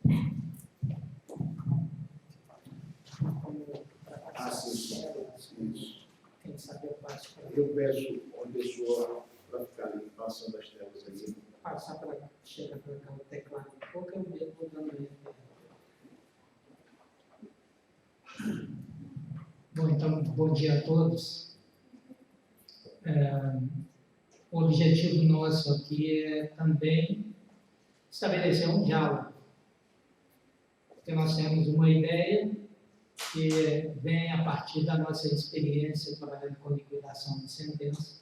Sim. Isso. Quem sabe eu passo para Eu peço a pessoa para ficar ali passando as telas aí. passar para chegar para cá o teclado um pouco, eu mesmo vou dando ele. Bom, então, bom dia a todos. O objetivo nosso aqui é também estabelecer um diálogo, porque nós temos uma ideia que vem a partir da nossa experiência trabalhando com liquidação de sentença.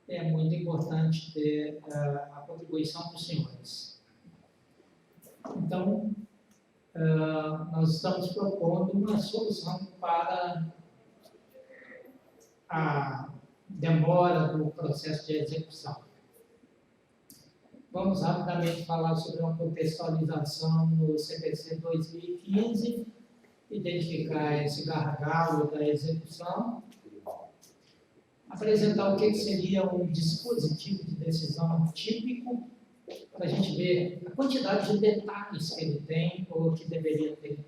É muito importante ter a contribuição dos senhores. Então, nós estamos propondo uma solução para a demora do processo de execução. Vamos rapidamente falar sobre uma contextualização no CPC 2015, identificar esse gargalo da execução, apresentar o que seria um dispositivo de decisão típico, para a gente ver a quantidade de detalhes que ele tem ou que deveria ter.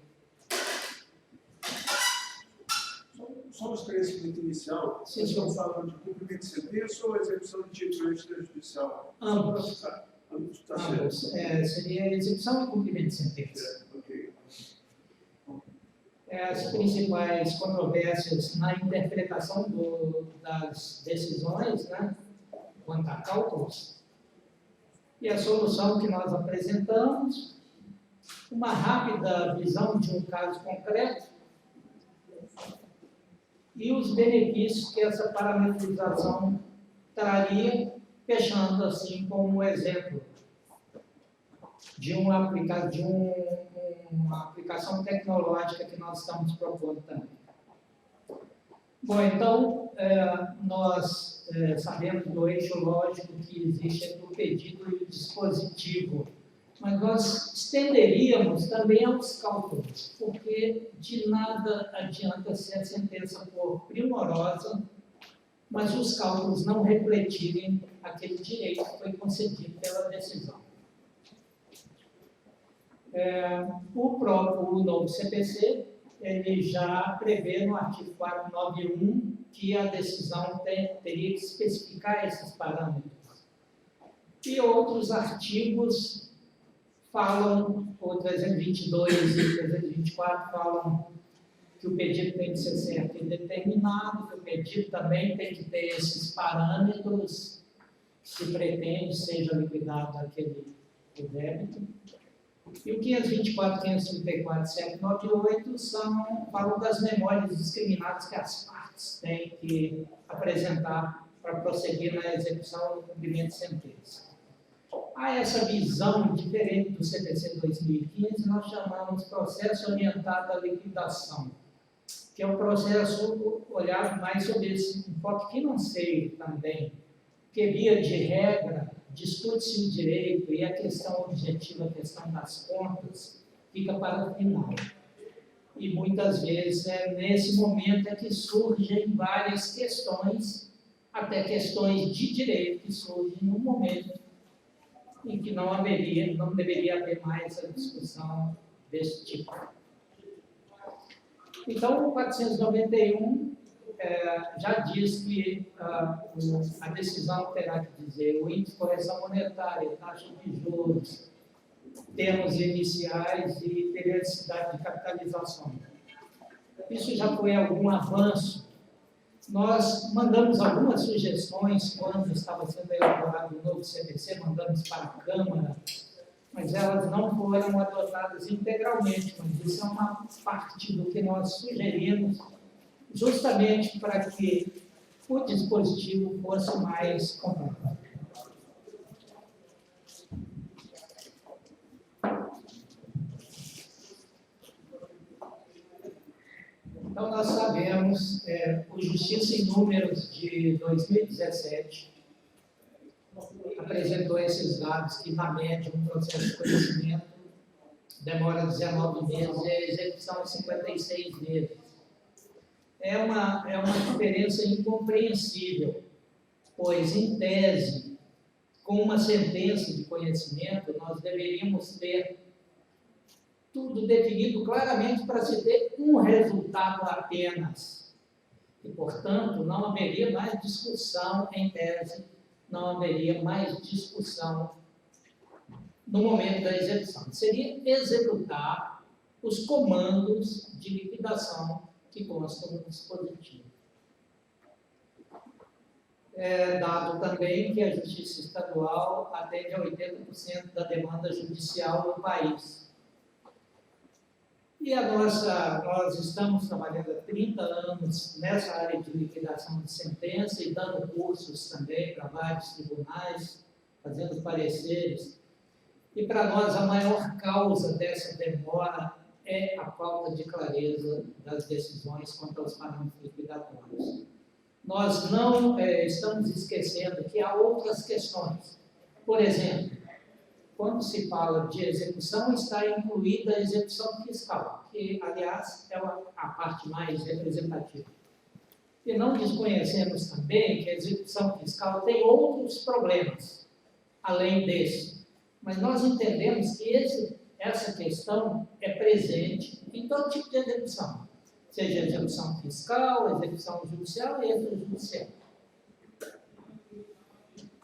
Só um esclarecimento inicial, vocês estão falando de cumprimento de sentença ou execução de título extrajudicial? Ambos. Ambos, tá Ambos. certo. Seria execução e cumprimento de sentença. Ok. As principais controvérsias na interpretação das decisões, né, quanto a cálculos, e a solução que nós apresentamos, uma rápida visão de um caso concreto e os benefícios que essa parametrização traria, fechando assim com um exemplo de uma aplicação tecnológica que nós estamos propondo também. Bom, então, nós sabemos do eixo lógico que existe entre o pedido e o dispositivo, mas nós estenderíamos também aos cálculos, porque de nada adianta se a sentença for primorosa, mas os cálculos não refletirem aquele direito que foi concedido pela decisão. O novo CPC, ele já prevê no artigo 491 que a decisão teria que especificar esses parâmetros. E outros artigos falam, o 322 e 324 falam que o pedido tem que ser certo e determinado, que o pedido também tem que ter esses parâmetros que se pretende seja liquidado aquele débito. E o 524, 534 e 798 falam das memórias discriminadas que as partes têm que apresentar para prosseguir na execução do cumprimento de sentença. Há essa visão diferente do CPC 2015, nós chamamos de processo orientado à liquidação, que é um processo olhado mais sobre esse enfoque financeiro também, que via de regra, discute-se o direito e a questão objetiva, a questão das contas, fica para o final. E muitas vezes nesse momento é que surgem várias questões, até questões de direito que surgem no momento em que não deveria haver mais a discussão desse tipo. Então, o 491 já diz que a decisão terá que dizer o índice de correção monetária, taxa de juros, termos iniciais e periodicidade de capitalização. Isso já foi algum avanço. Nós mandamos algumas sugestões quando estava sendo elaborado o novo CPC, mandamos para a Câmara, mas elas não foram adotadas integralmente, mas isso é uma parte do que nós sugerimos, justamente para que o dispositivo fosse mais completo. Então, nós sabemos, o Justiça em Números de 2017 apresentou esses dados que, na média, um processo de conhecimento demora 19 meses e a execução é 56 meses. É uma diferença incompreensível, pois, em tese, com uma sentença de conhecimento, nós deveríamos ter tudo definido claramente para se ter um resultado apenas. E, portanto, não haveria mais discussão em tese, não haveria mais discussão no momento da execução. Seria executar os comandos de liquidação que constam no dispositivo. É dado também que a Justiça Estadual atende a 80% da demanda judicial no país. E nós estamos trabalhando há 30 anos nessa área de liquidação de sentença e dando cursos também para vários tribunais, fazendo pareceres. E para nós a maior causa dessa demora é a falta de clareza das decisões quanto aos parâmetros liquidatórios. Nós não estamos esquecendo que há outras questões. Por exemplo, quando se fala de execução, está incluída a execução fiscal, que, aliás, é a parte mais representativa. E não desconhecemos também que a execução fiscal tem outros problemas, além desse. Mas nós entendemos que essa questão é presente em todo tipo de execução, seja execução fiscal, execução judicial e extrajudicial.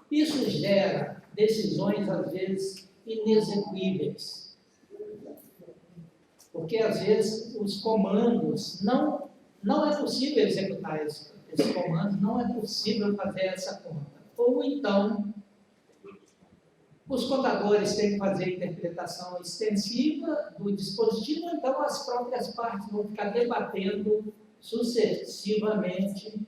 Isso gera decisões, às vezes, inexequíveis, porque, às vezes, os comandos, não é possível executar esses comandos, não é possível fazer essa conta. Ou, então, os contadores têm que fazer interpretação extensiva do dispositivo, então as próprias partes vão ficar debatendo sucessivamente.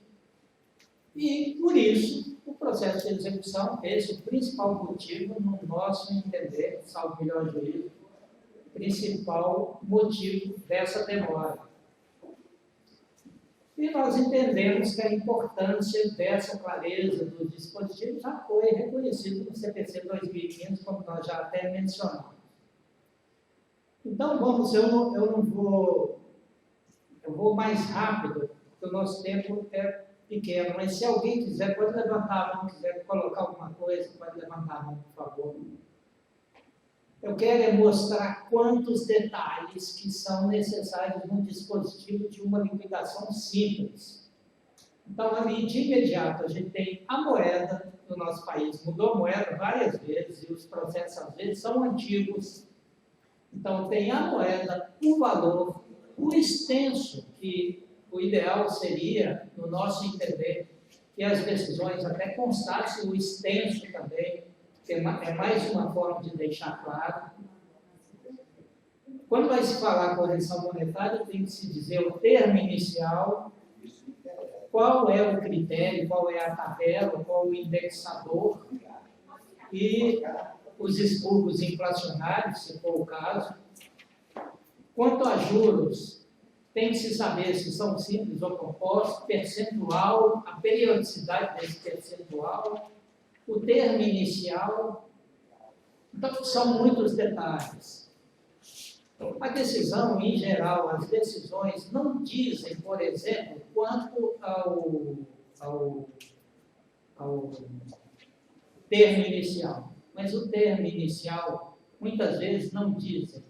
E, por isso, o processo de execução, esse é o principal motivo, no nosso entender, salvo melhor juízo, principal motivo dessa demora. E nós entendemos que a importância dessa clareza do dispositivo já foi reconhecida no CPC 2015, como nós já até mencionamos. Então, eu vou mais rápido, porque o nosso tempo é pequeno, mas se alguém quiser, pode levantar a mão, quiser colocar alguma coisa, pode levantar a mão, por favor. Eu quero mostrar quantos detalhes que são necessários num dispositivo de uma liquidação simples. Então, ali, de imediato, a gente tem a moeda no nosso país. Mudou a moeda várias vezes e os processos, às vezes, são antigos. Então, tem a moeda, o valor, o extenso, que o ideal seria, no nosso entender, que as decisões até constassem o extenso também, que é mais uma forma de deixar claro. Quando vai se falar correção monetária, tem que se dizer o termo inicial, qual é o critério, qual é a tabela, qual o indexador, e os expurgos inflacionários, se for o caso. Quanto a juros, tem que se saber se são simples ou compostos, percentual, a periodicidade desse percentual, o termo inicial. Então, são muitos detalhes. A decisão, em geral, as decisões não dizem, por exemplo, quanto ao termo inicial. Mas o termo inicial, muitas vezes, não dizem.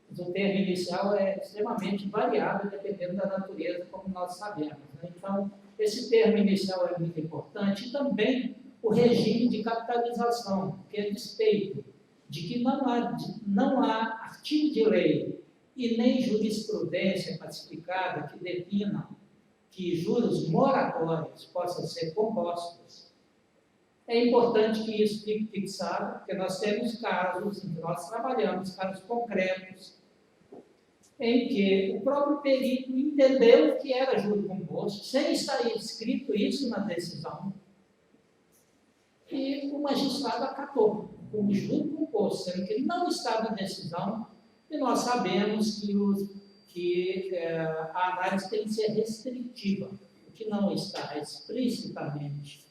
Mas o termo inicial é extremamente variável, dependendo da natureza, como nós sabemos, né? Então, esse termo inicial é muito importante. E também o regime de capitalização, que é despeito de que não há artigo de lei e nem jurisprudência pacificada que defina que juros moratórios possam ser compostos. É importante que isso fique fixado, porque nós temos casos em que nós trabalhamos, casos concretos, em que o próprio perito entendeu que era juro composto, sem estar escrito isso na decisão, e o magistrado acatou como juro composto, sendo que ele não está na decisão, e nós sabemos que a análise tem que ser restritiva. O que não está explicitamente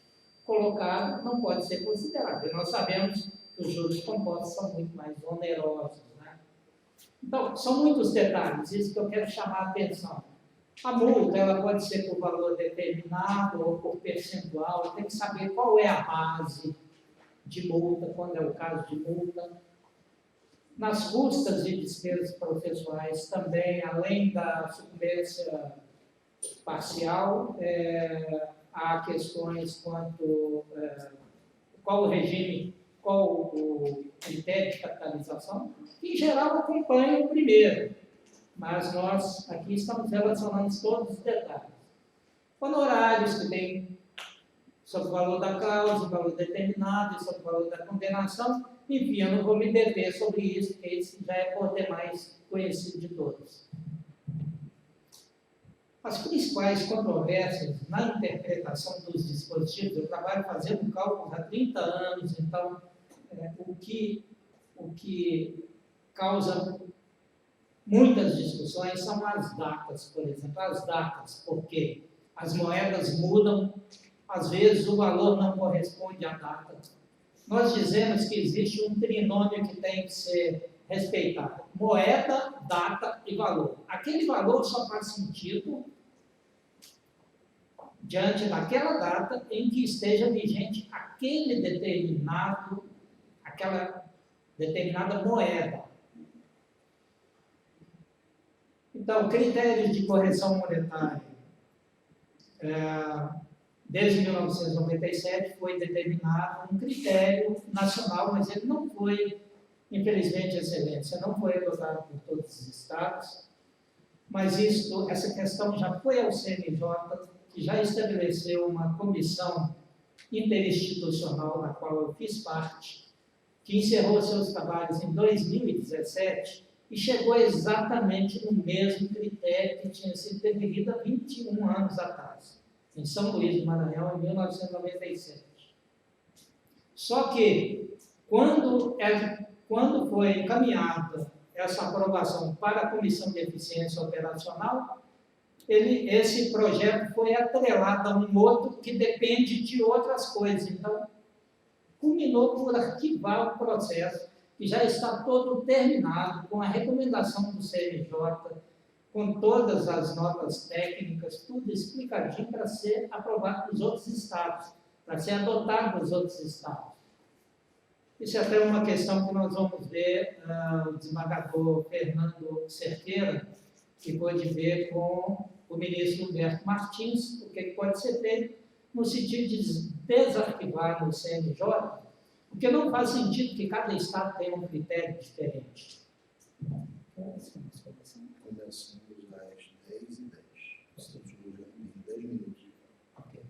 colocado não pode ser considerado. E nós sabemos que os juros compostos são muito mais onerosos, né? Então, são muitos detalhes, isso que eu quero chamar a atenção. A multa, ela pode ser por valor determinado ou por percentual, tem que saber qual é a base de multa, quando é o caso de multa. Nas custas e despesas processuais também, além da sucumbência parcial, há questões quanto qual o regime, qual o critério de capitalização, que em geral acompanha o primeiro, mas nós aqui estamos relacionando todos os detalhes. Honorários que tem sobre o valor da causa, o valor determinado, e sobre o valor da condenação, enfim, eu não vou me deter sobre isso, porque esse já é por demais conhecido de todos. As principais controvérsias na interpretação dos dispositivos, eu trabalho fazendo cálculos há 30 anos, então, o que causa muitas discussões são as datas, por exemplo, as datas, porque as moedas mudam, às vezes o valor não corresponde à data. Nós dizemos que existe um trinômio que tem que ser respeitado: moeda, data e valor. Aquele valor só faz sentido diante daquela data em que esteja vigente aquela determinada moeda. Então, critérios de correção monetária. Desde 1997 foi determinado um critério nacional, mas ele não foi, infelizmente, excelência, não foi adotado por todos os estados, mas essa questão já foi ao CNJ, que já estabeleceu uma comissão interinstitucional, na qual eu fiz parte, que encerrou seus trabalhos em 2017 e chegou exatamente no mesmo critério que tinha sido definido há 21 anos atrás, em São Luís do Maranhão, em 1997. Só que, quando foi encaminhada essa aprovação para a Comissão de Eficiência Operacional, esse projeto foi atrelado a um outro que depende de outras coisas. Então, culminou por arquivar o processo, que já está todo terminado, com a recomendação do CNJ, com todas as notas técnicas, tudo explicadinho para ser aprovado nos outros estados, para ser adotado nos outros estados. Isso é até uma questão que nós vamos ver o desembargador Fernando Cerqueira, que pode ver com o ministro Humberto Martins, o que pode ser feito no sentido de desarquivar no CNJ, porque não faz sentido que cada estado tenha um critério diferente. Conversamos dos 10 e 10. Estamos chegando em 10 minutos. Ok.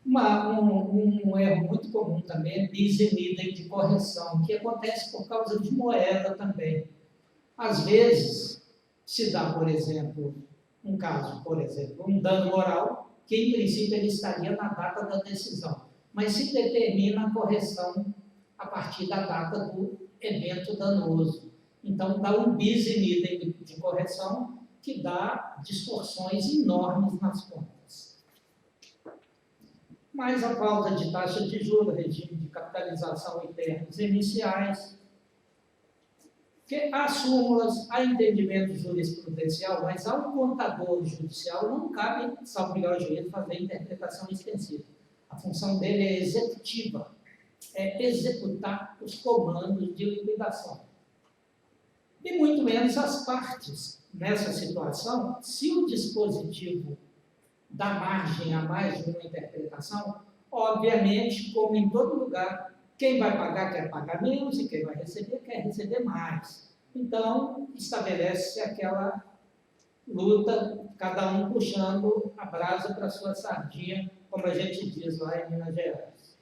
Um erro muito comum também é bis in idem de correção, que acontece por causa de moeda também. Às vezes, se dá, por exemplo, um caso, um dano moral, que em princípio ele estaria na data da decisão, mas se determina a correção a partir da data do evento danoso. Então, dá um bis in idem de correção que dá distorções enormes nas contas. Mas a falta de taxa de juros, regime de capitalização e termos iniciais, que há súmulas, há entendimento jurisprudencial, mas ao contador judicial não cabe, salvo melhor juízo, fazer interpretação extensiva. A função dele é executiva, é executar os comandos de liquidação. E muito menos as partes. Nessa situação, se o dispositivo dá margem a mais de uma interpretação, obviamente, como em todo lugar, quem vai pagar quer pagar menos e quem vai receber quer receber mais. Então, estabelece-se aquela luta, cada um puxando a brasa para a sua sardinha, como a gente diz lá em Minas Gerais.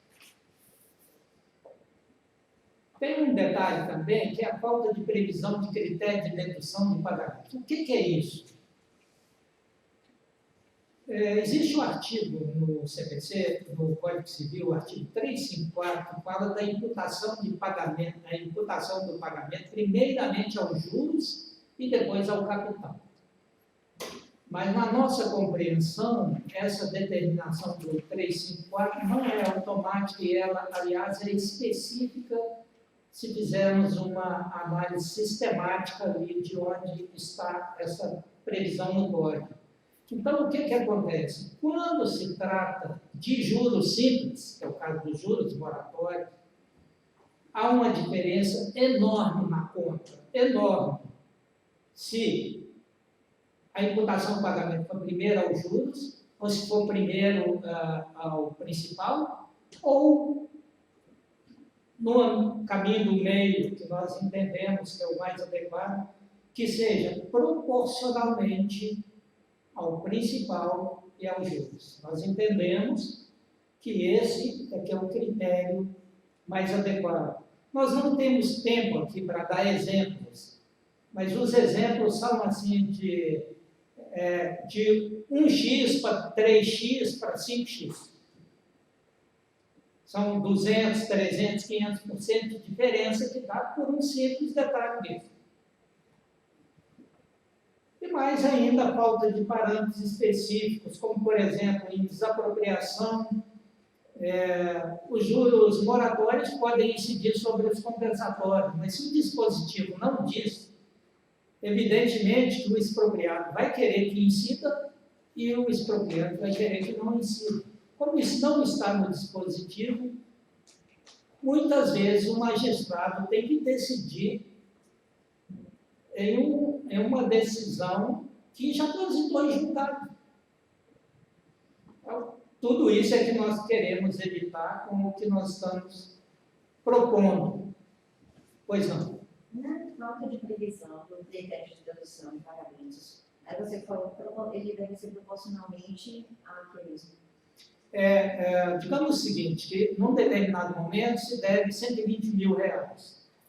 Tem um detalhe também, que é a falta de previsão de critério de dedução de pagamento. O que é isso? Existe um artigo no CPC, no Código Civil, o artigo 354, que fala da imputação de pagamento, a imputação do pagamento, primeiramente aos juros e depois ao capital. Mas na nossa compreensão, essa determinação do 354 não é automática e ela, aliás, é específica se fizermos uma análise sistemática ali de onde está essa previsão no Código. Então, o que acontece? Quando se trata de juros simples, que é o caso dos juros moratórios, há uma diferença enorme na conta, enorme. Se a imputação do pagamento for primeiro aos juros, ou se for primeiro ao principal, ou no caminho do meio, que nós entendemos que é o mais adequado, que seja proporcionalmente ao principal e aos juros. Nós entendemos que esse é que é o critério mais adequado. Nós não temos tempo aqui para dar exemplos, mas os exemplos são assim de 1x para 3x para 5x. São 200, 300, 500% de diferença que dá por um simples detalhe desse. E mais ainda a falta de parâmetros específicos, como, por exemplo, em desapropriação, os juros moratórios podem incidir sobre os compensatórios, mas se o dispositivo não diz, evidentemente que o expropriado vai querer que incida e o expropriado vai querer que não incida. Como isso não está no dispositivo, muitas vezes o magistrado tem que decidir em uma decisão que já transitou em julgado. Então, tudo isso é que nós queremos evitar com o que nós estamos propondo. Pois não. Na nota de previsão do critério de dedução de pagamentos, aí você falou que ele deve ser proporcionalmente àqueles. Digamos o seguinte, que num determinado momento se deve R$120 mil.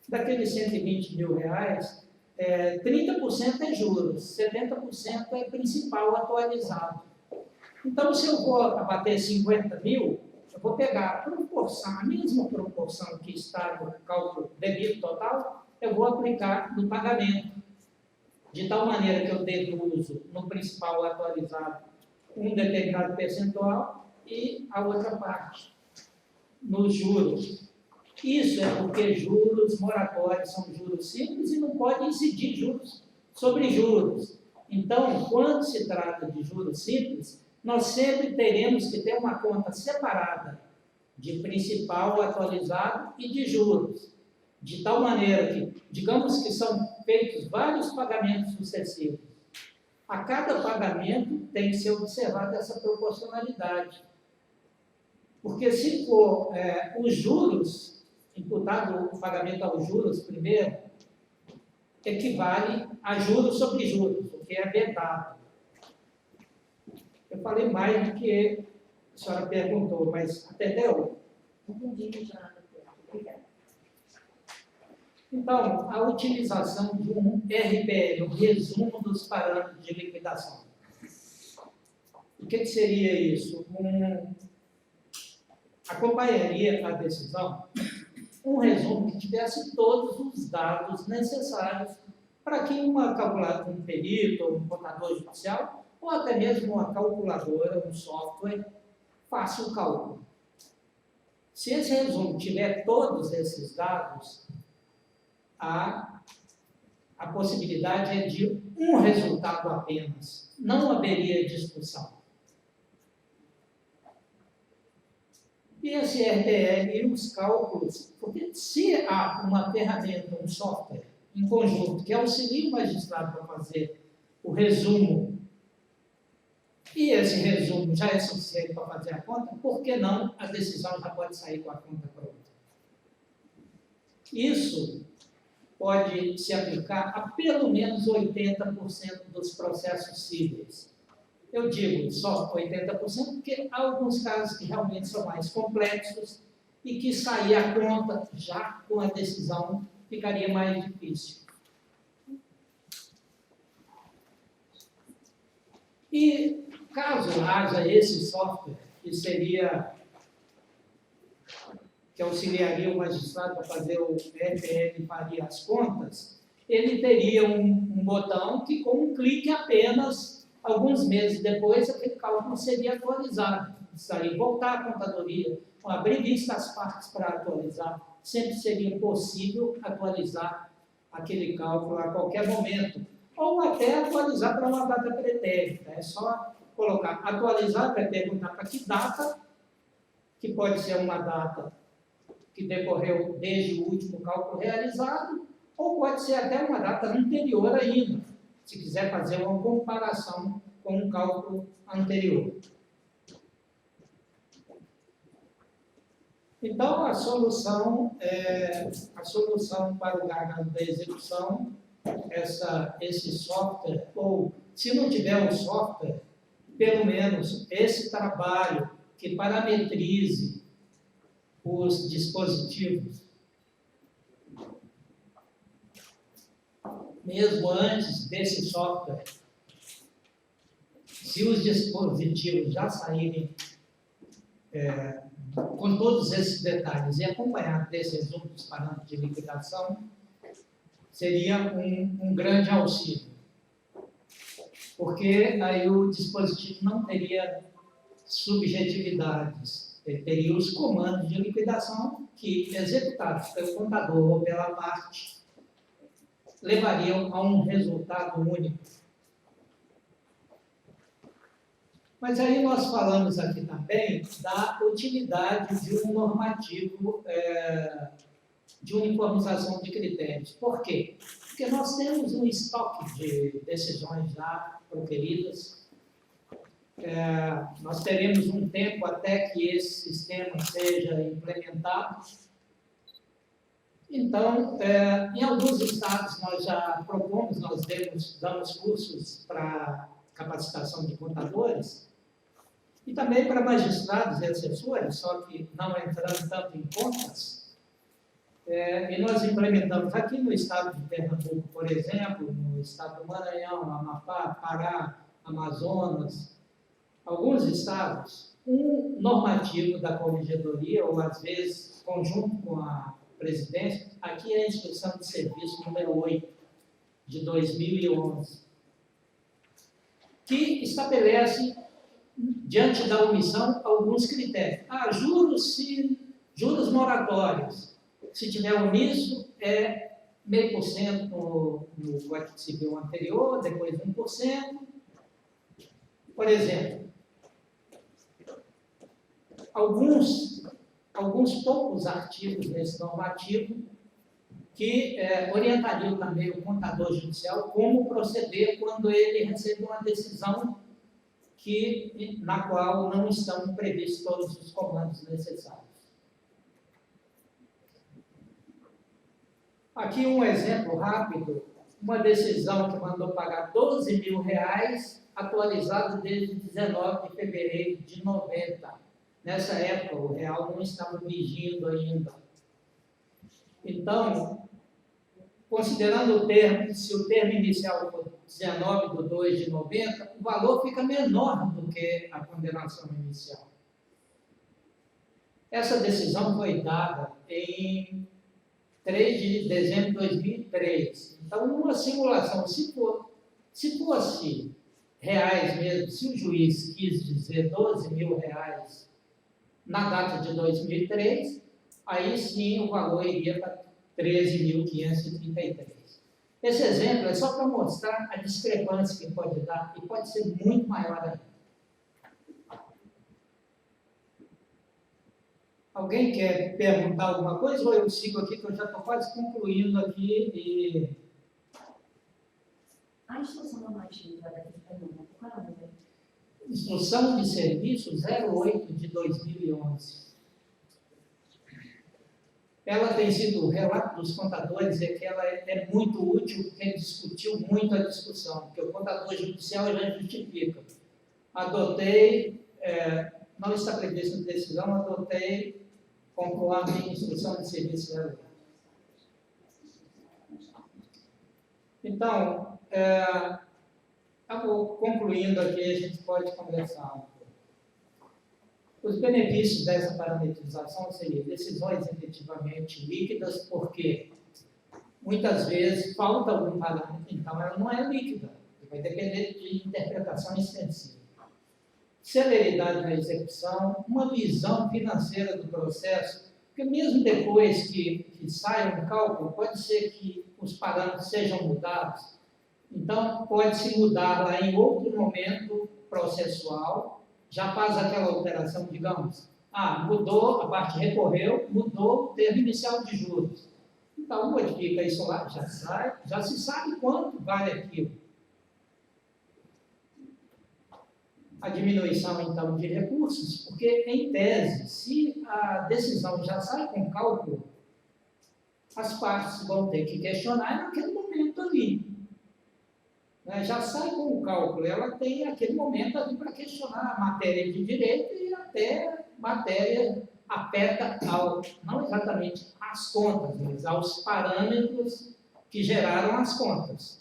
Daqueles R$120 mil, 30% é juros, 70% é principal atualizado. Então, se eu vou abater 50 mil, eu vou pegar a mesma proporção que está no cálculo devido total, eu vou aplicar no pagamento, de tal maneira que eu deduzo no principal atualizado um determinado percentual e a outra parte nos juros. Isso é porque juros moratórios são juros simples e não pode incidir juros sobre juros. Então, quando se trata de juros simples, nós sempre teremos que ter uma conta separada de principal atualizado e de juros, de tal maneira que, digamos que são feitos vários pagamentos sucessivos. A cada pagamento tem que ser observada essa proporcionalidade. Porque se for os juros, imputado o pagamento aos juros primeiro, equivale a juros sobre juros, o que é vedado. Eu falei mais do que a senhora perguntou, mas entendeu? Entendi, já. Obrigada. Então, a utilização de um RPL, um resumo dos parâmetros de liquidação. O que seria isso? Acompanharia a decisão um resumo que tivesse todos os dados necessários para que um perito, um contador judicial, ou até mesmo uma calculadora, um software, faça o cálculo. Se esse resumo tiver todos esses dados, a possibilidade é de um resultado apenas, não haveria discussão. E esse RPL e os cálculos, porque se há uma ferramenta, um software em conjunto que auxilia o magistrado para fazer o resumo, e esse resumo já é suficiente para fazer a conta, por que não a decisão já pode sair com a conta pronta? Isso pode se aplicar a pelo menos 80% dos processos cíveis. Eu digo só 80%, porque há alguns casos que realmente são mais complexos e que sair a conta já com a decisão ficaria mais difícil. E caso haja esse software, que auxiliaria o magistrado para fazer o RPL e faria as contas, ele teria um botão que, com um clique apenas, alguns meses depois, aquele cálculo seria atualizado. Precisaria voltar à contadoria, abrir vista às partes para atualizar. Sempre seria possível atualizar aquele cálculo a qualquer momento. Ou até atualizar para uma data pretérita. É só colocar atualizar para perguntar para que data, que pode ser uma data que decorreu desde o último cálculo realizado, ou pode ser até uma data anterior ainda, se quiser fazer uma comparação com um cálculo anterior. Então, a solução para o gargalo da execução, esse software, ou se não tiver um software, pelo menos esse trabalho que parametrize os dispositivos, mesmo antes desse software, se os dispositivos já saírem com todos esses detalhes e acompanhado desse resumo dos parâmetros de liquidação, seria um grande auxílio. Porque aí o dispositivo não teria subjetividades, ele teria os comandos de liquidação que, executados pelo contador ou pela parte, levariam a um resultado único. Mas aí nós falamos aqui também da utilidade de um normativo de uniformização de critérios. Por quê? Porque nós temos um estoque de decisões já proferidas. Nós teremos um tempo até que esse sistema seja implementado. Então, em alguns estados nós já propomos, nós damos cursos para capacitação de contadores, e também para magistrados e assessores, só que não entrando tanto em contas. E nós implementamos aqui no estado de Pernambuco, por exemplo, no estado do Maranhão, Amapá, Pará, Amazonas, alguns estados, um normativo da corregedoria, ou às vezes conjunto com a presidência, aqui é a Instrução de Serviço número 8, de 2011, que estabelece, diante da omissão, alguns critérios. Juros moratórios. Se tiver omisso, é 0,5% no Código Civil anterior, depois 1%. Por exemplo, alguns poucos artigos nesse normativo que orientariam também o contador judicial como proceder quando ele recebe uma decisão na qual não estão previstos todos os comandos necessários. Aqui um exemplo rápido, uma decisão que mandou pagar R$12.000, atualizado desde 19 de fevereiro de 90. Nessa época, o real não estava vigindo ainda. Então, considerando o termo, se o termo inicial for 19/2/90, o valor fica menor do que a condenação inicial. Essa decisão foi dada em 3 de dezembro de 2003. Então, numa simulação, se fosse reais mesmo, se o juiz quis dizer R$12.000 na data de 2003, aí sim o valor iria para 13.533. Esse exemplo é só para mostrar a discrepância que pode dar, e pode ser muito maior ainda. Alguém quer perguntar alguma coisa, ou eu sigo aqui, que eu já estou quase concluindo aqui. A instrução normativa daqui de Pernambuco, qual é o número? Instrução de Serviço 08 de 2011. Ela tem sido, o relato dos contadores é que ela é muito útil, porque discutiu muito a discussão, porque o contador judicial já justifica. Adotei, não está previsto em decisão, adotei conforme a instrução de serviço 08. Então, concluindo aqui, a gente pode conversar um pouco. Os benefícios dessa parametrização seriam decisões efetivamente líquidas, porque muitas vezes falta algum parâmetro, então ela não é líquida, vai depender de interpretação extensiva. Celeridade na execução, uma visão financeira do processo, porque mesmo depois que saia um cálculo, pode ser que os parâmetros sejam mudados, então pode-se mudar lá em outro momento processual. Já faz aquela alteração, digamos, mudou, a parte recorreu, mudou o termo inicial de juros. Então, modifica isso lá, já se sabe quanto vale aquilo. A diminuição, então, de recursos, porque, em tese, se a decisão já sai com cálculo, as partes vão ter que questionar naquele momento ali. Já sai com o cálculo, ela tem aquele momento ali para questionar a matéria de direito e até matéria afeta não exatamente as contas, mas aos parâmetros que geraram as contas.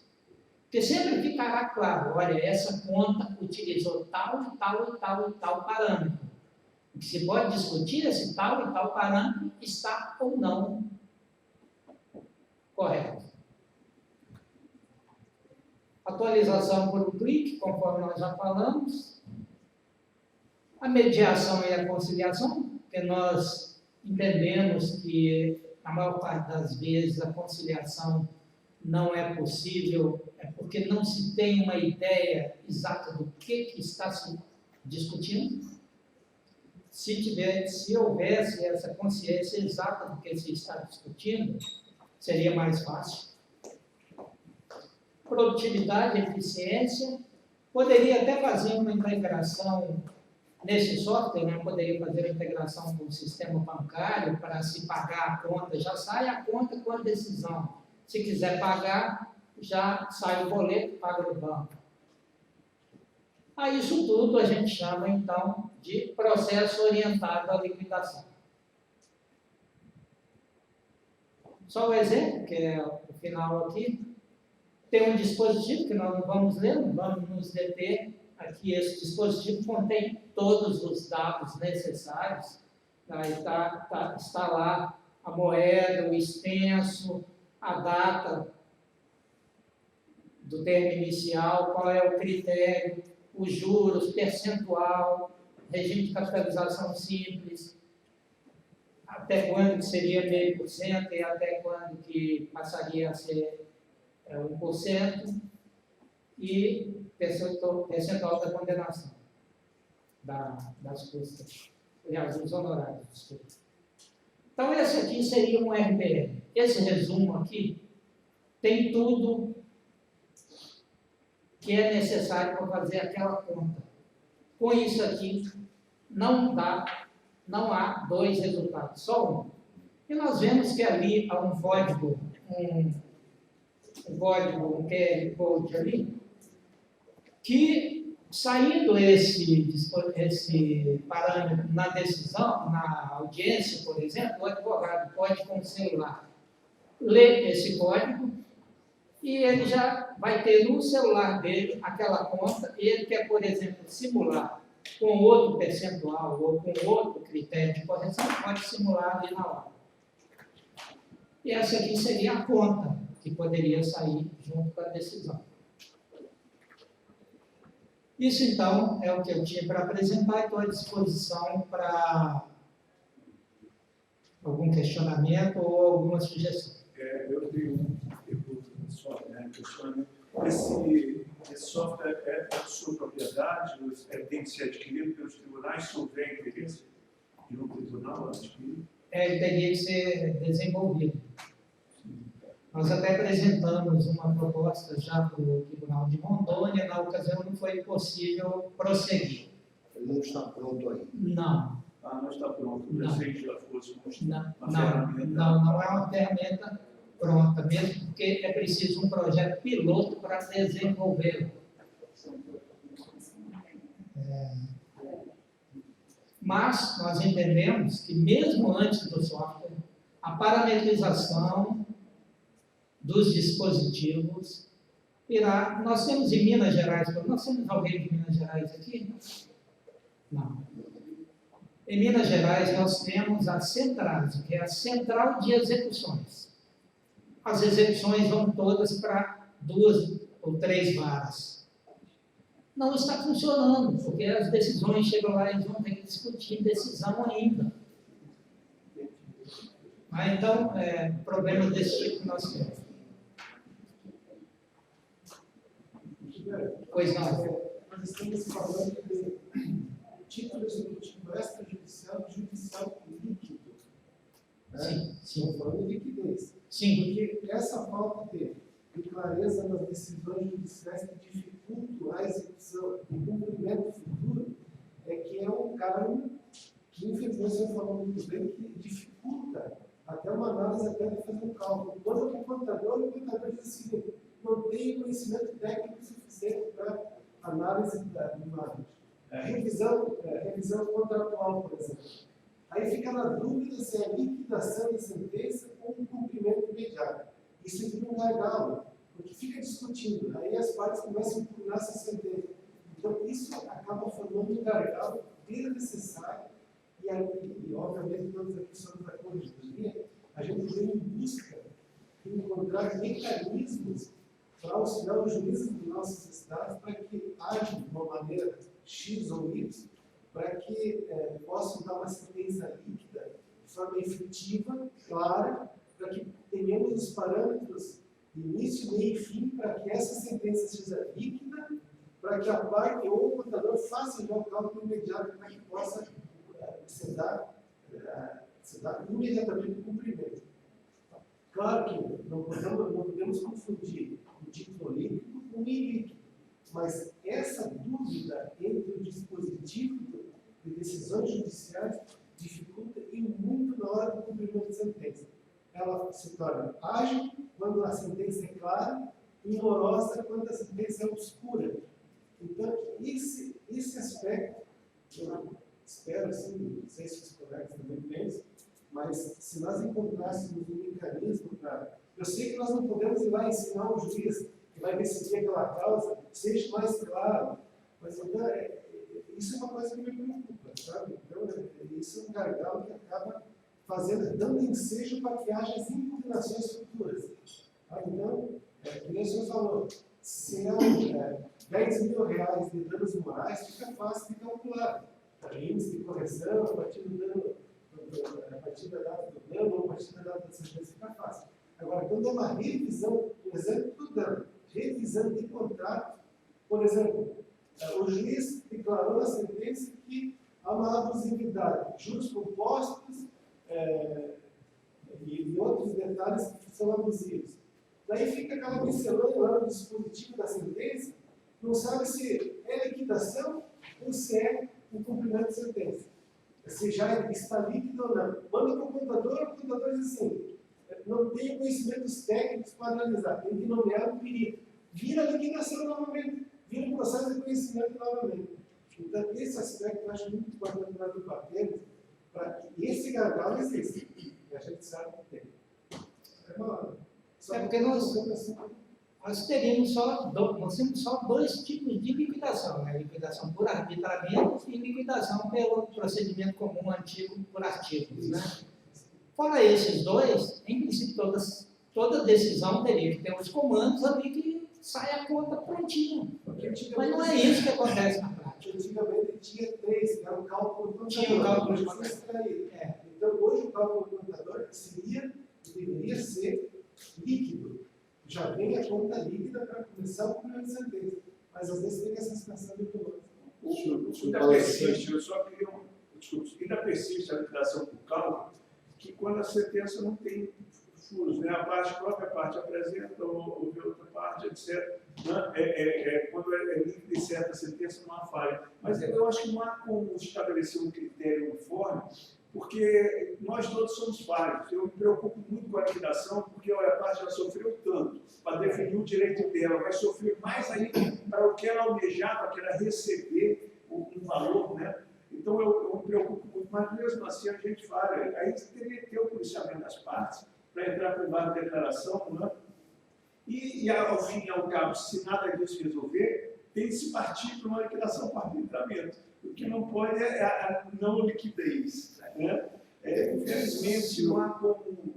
Porque sempre ficará claro, olha, essa conta utilizou tal e tal e tal e tal parâmetro. O que se pode discutir é se tal e tal parâmetro está ou não correto. Atualização por clique, conforme nós já falamos. A mediação e a conciliação, porque nós entendemos que, na maior parte das vezes, a conciliação não é possível, é porque não se tem uma ideia exata do que está se discutindo. Se houvesse essa consciência exata do que se está discutindo, seria mais fácil. Produtividade, eficiência, poderia até fazer uma integração nesse software, né? Poderia fazer a integração com o sistema bancário para se pagar a conta, já sai a conta com a decisão. Se quiser pagar, já sai o boleto, paga no banco. A isso tudo a gente chama, então, de processo orientado à liquidação. Só um exemplo, que é o final aqui. Tem um dispositivo que nós não vamos ler, não vamos nos deter. Aqui, esse dispositivo contém todos os dados necessários. Está lá a moeda, o extenso, a data do termo inicial, qual é o critério, os juros, percentual, regime de capitalização simples, até quando que seria 0,5% e até quando que passaria a ser 1%, e percentual da condenação das custas, aliás, dos honorários, desculpa. Então, esse aqui seria um RBL. Esse resumo aqui tem tudo que é necessário para fazer aquela conta. Com isso aqui, não há dois resultados, só um. E nós vemos que ali há um código, um QR Code ali, que, saindo esse parâmetro na decisão, na audiência, por exemplo, o advogado pode, com o celular, ler esse código e ele já vai ter no celular dele aquela conta, e ele quer, por exemplo, simular com outro percentual ou com outro critério de correção, pode simular ali na hora. E essa aqui seria a conta que poderia sair junto com a decisão. Isso, então, é o que eu tinha para apresentar e estou à disposição para algum questionamento ou alguma sugestão. Eu tenho uma pergunta só, né? Esse software é de sua propriedade, tem que ser adquirido pelos tribunais, se houver interesse de um tribunal adquirido? Ele teria que ser desenvolvido. Nós até apresentamos uma proposta já para o Tribunal de Rondônia, na ocasião não foi possível prosseguir. Ele não está pronto ainda. Não. Não está pronto. Eu Não. pensei que já fosse uma Não é uma ferramenta pronta, mesmo porque é preciso um projeto piloto para desenvolvê-lo. Mas nós entendemos que mesmo antes do software, a parametrização dos dispositivos irá... Nós temos em Minas Gerais, nós temos alguém de Minas Gerais aqui? Não. Em Minas Gerais nós temos a Centrase, que é a Central de Execuções. As execuções vão todas para 2 ou 3 varas. Não está funcionando, porque as decisões chegam lá e eles vão ter que discutir decisão ainda. Então, problemas desse tipo nós temos. Pois não. Nós estamos falando de título executivo extrajudicial de Sim, sim. Estamos falando de liquidez. Sim. Porque essa falta de clareza nas decisões judiciais que dificultam a execução e cumprimento futuro é que é um cargo que, infelizmente, você falou muito bem, que dificulta até uma análise, até de fazer um cálculo. Quando o contador diz assim, não tem conhecimento técnico suficiente para análise de imagens. Revisão contratual, por exemplo. Aí fica na dúvida se é liquidação da sentença ou um cumprimento imediato. Isso vira um gargalo, porque fica discutindo. Aí as partes começam a impugnar essa sentença. Então, isso acaba formando um gargalo desnecessário. E obviamente, todos aqui somos da corregedoria, a gente vem em busca de encontrar mecanismos para auxiliar os juízes dos nossos estados para que agem de uma maneira X ou Y, para que possam dar uma sentença líquida de forma efetiva, clara, para que tenhamos os parâmetros de início, meio e fim, para que essa sentença seja líquida, para que a parte ou o contador faça já o cálculo imediato, para que possa se dar imediatamente o cumprimento. Claro que não podemos confundir o título líquido com o ilíquido, mas essa dúvida entre o dispositivo de decisões judiciais dificulta e muito na hora do cumprimento de sentença. Ela se torna ágil quando a sentença é clara e morosa quando a sentença é obscura. Então, esse aspecto, eu espero, assim, não sei se os colegas também pensam, mas se nós encontrássemos um mecanismo para... Eu sei que nós não podemos ir lá ensinar um juiz que vai decidir aquela causa, seja mais claro, mas então, isso é uma coisa que me preocupa, sabe? Então, isso é um gargalo que acaba dando ensejo para que haja as impugnações futuras. Então, como o senhor falou, se é R$10 mil de danos morais, fica fácil de calcular. Índice de correção, a partir da data do dano ou a partir da data da sentença, fica fácil. Agora, quando é uma revisão, por exemplo, do dano, revisão de contrato, por exemplo, o juiz declarou na sentença que há uma abusividade, juros compostos e outros detalhes que são abusivos. Daí fica aquela miscelânea lá no dispositivo da sentença, não sabe se é liquidação ou se é o cumprimento de sentença. Se já está líquido ou não. Manda para o contador diz assim, não tem conhecimentos técnicos para analisar, tem que nomear um perito. Vira liquidação novamente, vira um processo de conhecimento novamente. Então, esse aspecto eu acho muito importante para debater, para que esse gargalo exista. E a gente sabe que tem. Porque nós temos só dois tipos de liquidação, né? Liquidação por arbitramento e liquidação pelo procedimento comum antigo por artigos, né? Fora esses dois, em princípio, toda decisão teria que ter os comandos ali que sai a conta prontinha. Mas não é isso que acontece na prática. Antigamente tinha três, que era o cálculo do contador. Tinha o cálculo do contador. Então, hoje o cálculo do contador deveria ser líquido. Já vem a conta líquida para começar o cumprimento de sentença. Mas às vezes tem essa situação muito longe. Ainda persiste, eu só queria ainda persiste a liquidação por cálculo, que quando a sentença não tem furos, né? A própria parte apresenta, ou outra parte, etc. Né? Quando é líquida e certa a sentença, não há falha. Mas eu acho que não há como estabelecer um critério uniforme, porque nós todos somos falhos. Eu me preocupo muito com a liquidação, porque a parte já sofreu tanto para definir o direito dela, vai sofrer mais ainda para o que ela almejava, que era receber um valor, né? Então eu me preocupo muito, mas mesmo assim a gente falha. Aí teria que ter o policiamento das partes para entrar com uma declaração, né? E ao fim e ao cabo, se nada disso resolver, tem que se partir para uma liquidação por arbitramento. O que não pode é a não liquidez. Né? Infelizmente, não há como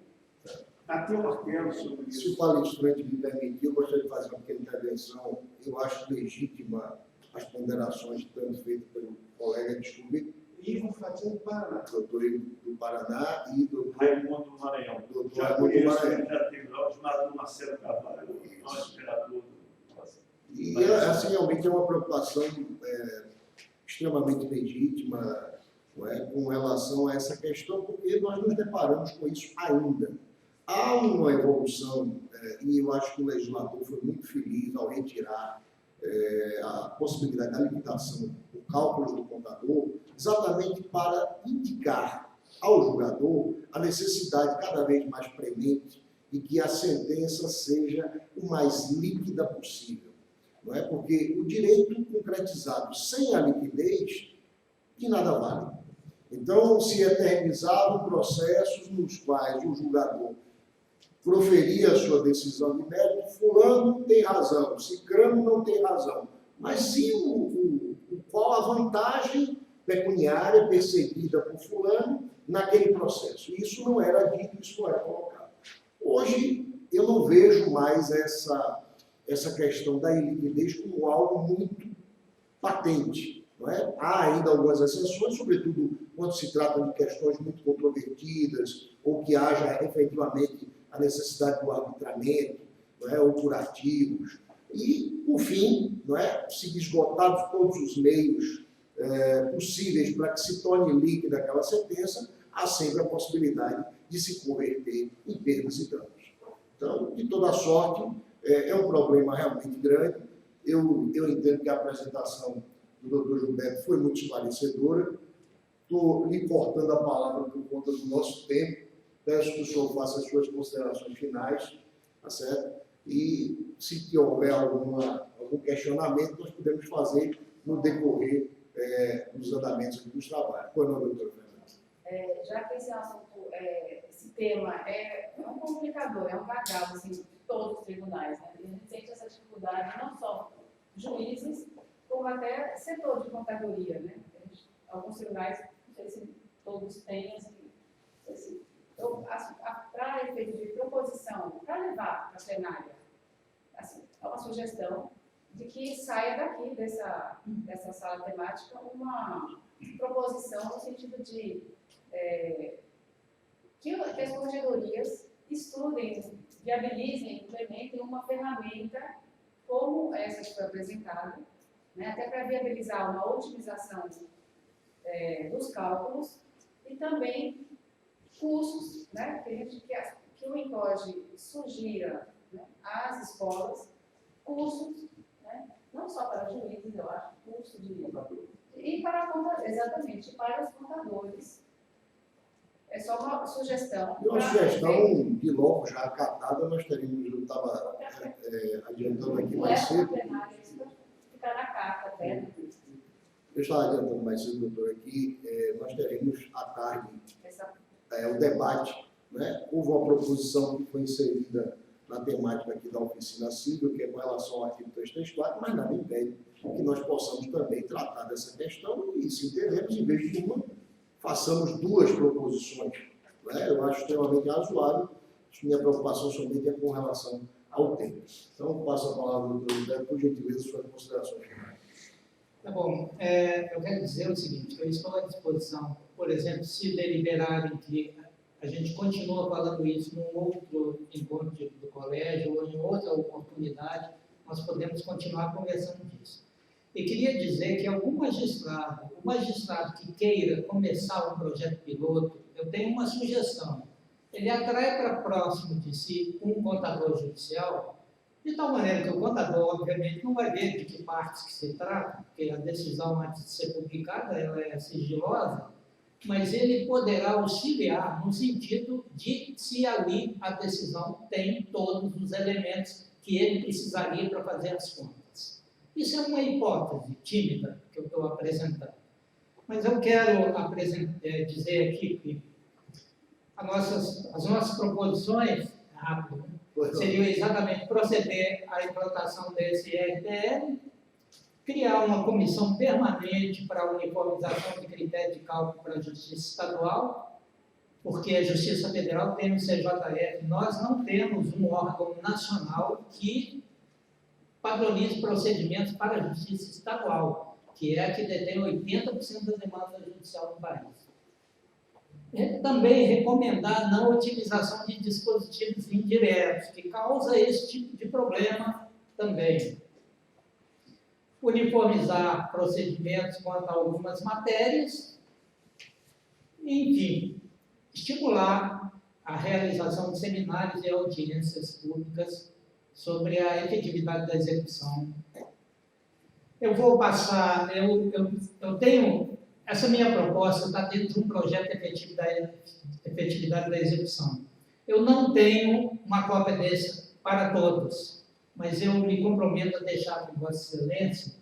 bater o martelo sobre isso. Se o palestrante me permitir, eu gostaria de fazer uma pequena intervenção. Eu acho legítima as ponderações que estão feitas pelo colega, desculpe, Ivo Fatinho do Paraná. doutor Ivo do Paraná e do Raimundo do Maranhão. doutor Já Raimundo do conheço, Maranhão. ele já teve lá, o Marcelo Carvalho, o nosso imperador. E, assim, realmente é uma preocupação extremamente legítima, não é, com relação a essa questão, porque nós nos deparamos com isso ainda. Há uma evolução, e eu acho que o legislador foi muito feliz ao retirar a possibilidade da limitação do cálculo do contador, exatamente para indicar ao julgador a necessidade cada vez mais premente de que a sentença seja o mais líquida possível. Não é? Porque o direito concretizado sem a liquidez, de nada vale. Então, se eternizavam processos nos quais o julgador proferia a sua decisão de mérito, fulano tem razão, cicrano não tem razão. Mas sim qual a vantagem pecuniária perseguida por fulano naquele processo. Isso não era dito, isso não era colocado. Hoje, eu não vejo mais essa questão da iliquidez como algo muito patente. Não é? Há ainda algumas exceções, sobretudo quando se trata de questões muito controvertidas ou que haja efetivamente a necessidade do arbitramento, não é? Ou por artigos. E, por fim, não é? Se esgotados todos os meios possíveis para que se torne líquida aquela sentença, há sempre a possibilidade de se converter em perdas e danos. Então, de toda sorte, é um problema realmente grande. Eu entendo que a apresentação do Dr. Gilberto foi muito esclarecedora. Estou lhe cortando a palavra por conta do nosso tempo. Peço que o senhor faça as suas considerações finais, tá certo? E se houver algum questionamento, nós podemos fazer no decorrer dos andamentos dos trabalhos. Pois não, doutora Fernanda? Já que esse assunto, esse tema é um complicador, é um gargalo assim, de todos os tribunais, né? E a gente sente essa dificuldade, não só juízes, como até setor de contadoria, né? Alguns tribunais, não sei se todos têm, assim, não sei se, para efeito de proposição, para levar para a plenária, assim, é uma sugestão de que saia daqui dessa sala temática uma proposição no sentido de que as corregedorias estudem, viabilizem, implementem uma ferramenta como essa que foi apresentada, né, até para viabilizar uma otimização dos cálculos e também cursos, né, que o INCOGE sugira, né, às escolas, cursos, né, não só para juízes, eu acho, curso e para contadores, exatamente, para os contadores. É só uma sugestão. E uma sugestão, de logo, já acatada, nós teríamos, eu estava adiantando aqui mais cedo. Ficar na carta até. Eu estava adiantando mais cedo, doutor, aqui, nós teremos à tarde o debate, né? Houve uma proposição que foi inserida na temática aqui da oficina civil, que é com relação ao artigo 334, mas nada impede que nós possamos também tratar dessa questão e, se entendemos, em vez de uma, façamos duas proposições. Né? Eu acho extremamente razoável, minha preocupação somente é com relação ao tempo. Então, passo a palavra ao doutor José, por gentileza, suas considerações finais. Tá bom. Eu quero dizer o seguinte, eu estou à disposição, por exemplo, se deliberarem que a gente continua falando isso num outro encontro do colégio ou em outra oportunidade, nós podemos continuar conversando disso. E queria dizer que algum magistrado, o magistrado que queira começar um projeto piloto, eu tenho uma sugestão. Ele atrai para próximo de si um contador judicial, de tal maneira que o contador, obviamente, não vai ver de que partes que se trata, porque a decisão, antes de ser publicada, ela é sigilosa, mas ele poderá auxiliar no sentido de se ali a decisão tem todos os elementos que ele precisaria para fazer as contas. Isso é uma hipótese tímida que eu estou apresentando. Mas eu quero dizer aqui que as nossas proposições, rápido, seriam exatamente proceder à implantação desse RTL, criar uma comissão permanente para a uniformização de critérios de cálculo para a Justiça Estadual, porque a Justiça Federal tem o CJF, nós não temos um órgão nacional que padronize procedimentos para a Justiça Estadual, que é a que detém 80% das demandas judiciais no país. Também recomendar a não utilização de dispositivos indiretos, que causa esse tipo de problema também. Uniformizar procedimentos quanto a algumas matérias Enfim, estimular a realização de seminários e audiências públicas sobre a efetividade da execução. Eu vou passar, eu tenho, essa minha proposta está dentro de um projeto de efetividade da execução. Eu não tenho uma cópia desse para todos, mas eu me comprometo a deixar com Vossa Excelência.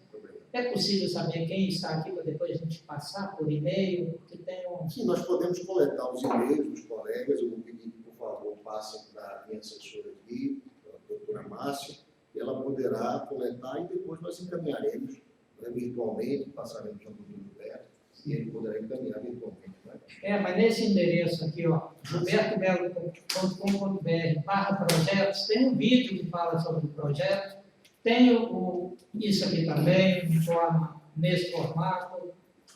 É possível saber quem está aqui para depois a gente passar por e-mail? Porque tem um... Sim, nós podemos coletar os e-mails dos colegas. Eu vou pedir que, por favor, passem para a minha assessora aqui, a doutora Márcia, e ela poderá coletar e depois nós encaminharemos, né, virtualmente, passaremos ao doutor Gilberto, e ele poderá encaminhar virtualmente. Né? Mas nesse endereço aqui, ó, gilbertomelo.com.br/projetos, tem um vídeo que fala sobre o projeto, tem isso aqui também, nesse formato.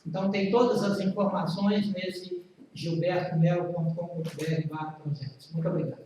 Então, tem todas as informações nesse gilbertomelo.com.br/projetos. Muito obrigado.